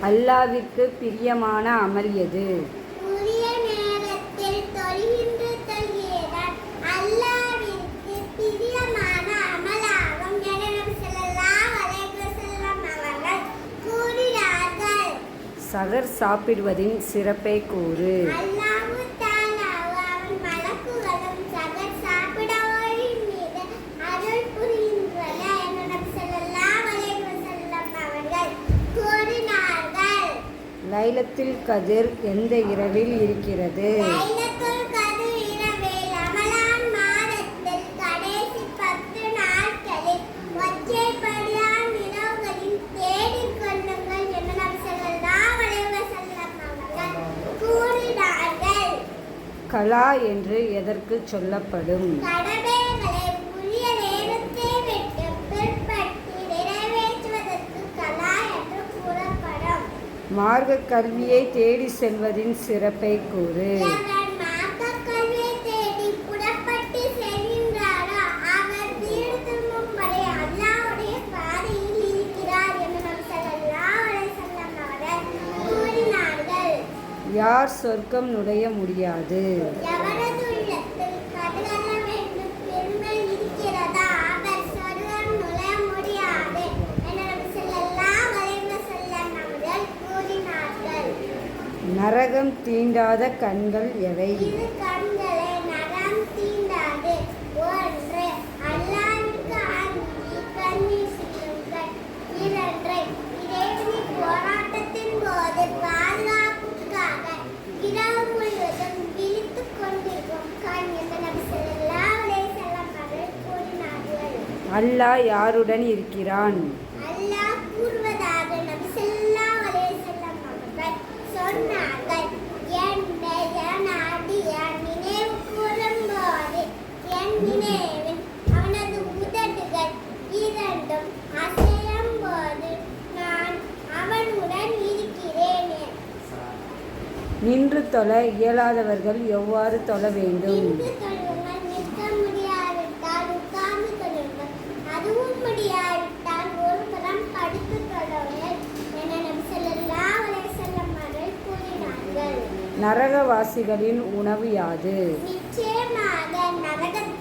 அல்லாஹ்விற்கு பிரியமான அமல் எது? உரிய நேரத்தில் தொழுகின்ற தொழுகைதான் அல்லாஹ்விற்கு பிரியமான அமலாகும் என நபி ஸல்லல்லாஹு அலைஹி வஸல்லம் அவர்கள் கூறினார்கள். சஹர் சாப்பிடுவதின் சிறப்பை கூறு. அல்லாஹ் தஆலாவும் அவன் மலக்குகளும் சஹர் சாப்பிடுவோரின் மீது அருள் புரிகின்றன என நபி ஸல்லல்லாஹு அலைஹி வஸல்லம் அவர்கள் கூறினார்கள். லைலத்துல் கத்ர் எந்த இரவில் இருக்கிறது? லைலத்துல் கத்ர் இரவில் ரமலான் மாதத்தில் கடைசி 10 நாட்களில் ஒற்றைப்படையான இரவுகளில் தேடிக் கொள்ளுங்கள் என நபி ஸல்லல்லாஹு அலைஹி வஸல்லம் அவர்கள் கூறினார்கள். கலா என்று எதற்கு சொல்லப்படும்? கடமைகளை உரிய நேரத்தை விட்டு பிற்படுத்தி நிறைவேற்றுவதற்கு கலா என்று கூறப்படும். மார்க்க கல்வியை தேடி செல்வதின் சிறப்பை கூறு. எவர் மார்க்கக் கல்வியை தேடி புறப்பட்டு செல்கின்றாரோ அவர் வீடு திரும்பும்படி அல்லாஹ்வுடைய பாதையில் இருக்கிறார் என நபி ஸல்லல்லாஹு அலைஹி வஸல்லம் அவர்கள் கூறினார்கள். யார் சொர்க்கம் நுழைய முடியாது? எவரது உள்ளத்தில் கடுகள வேண்டும் பெருமை இருக்கிறதா அவர் சொர்க்கம் நுழைய முடியாது என நபி ஸல்லல்லாஹு அலைஹி வஸல்லம் அவர்கள் கூறினார்கள். நரகம் தீண்டாத கண்கள் எவை? இரு கண்களை நரம் தீண்டாது. 1. அல்லாஹ்விற்கு அஞ்சி கண்ணீர் சிந்துங்கள். 2. இறைவனை போராட்டத்தின் போது பாதுகாப்புக்காக இரவு முழுவதும் விழித்துக் கொண்டிருக்கும் கண் என நபி ஸல்லல்லாஹு அலைஹி வஸல்லம் அவர்கள் கூறினார்கள். அல்லாஹ் யாருடன் இருக்கிறான்? அல்லாஹ் கூறுவதாக நபி ஸல்லல்லாஹு அலைஹி வஸல்லம் அவர்கள் சொன்னார்கள். என்னை என் அடியான் நினைவு கூறும்போது என் நினைவில் அவனது உதடுகள் இரண்டும் அசையும் போது நான் அவனுடன் இருக்கிறேன். நின்று தொழ இயலாதவர்கள் எவ்வாறு தொழ வேண்டும்? நின்று தொழுங்கள். நிற்க முடியாவிட்டால் உட்கார்ந்து தொழுங்கள். அதுவும் முடியாவிட்டால் ஒரு புறம் படுத்து தொழுங்கள் என நபி ஸல்லல்லாஹு அலைஹி வஸல்லம் அவர்கள் கூறினார்கள். நரகவாசிகளின் உணவு யாது? நிச்சயமாக நரகத்தில்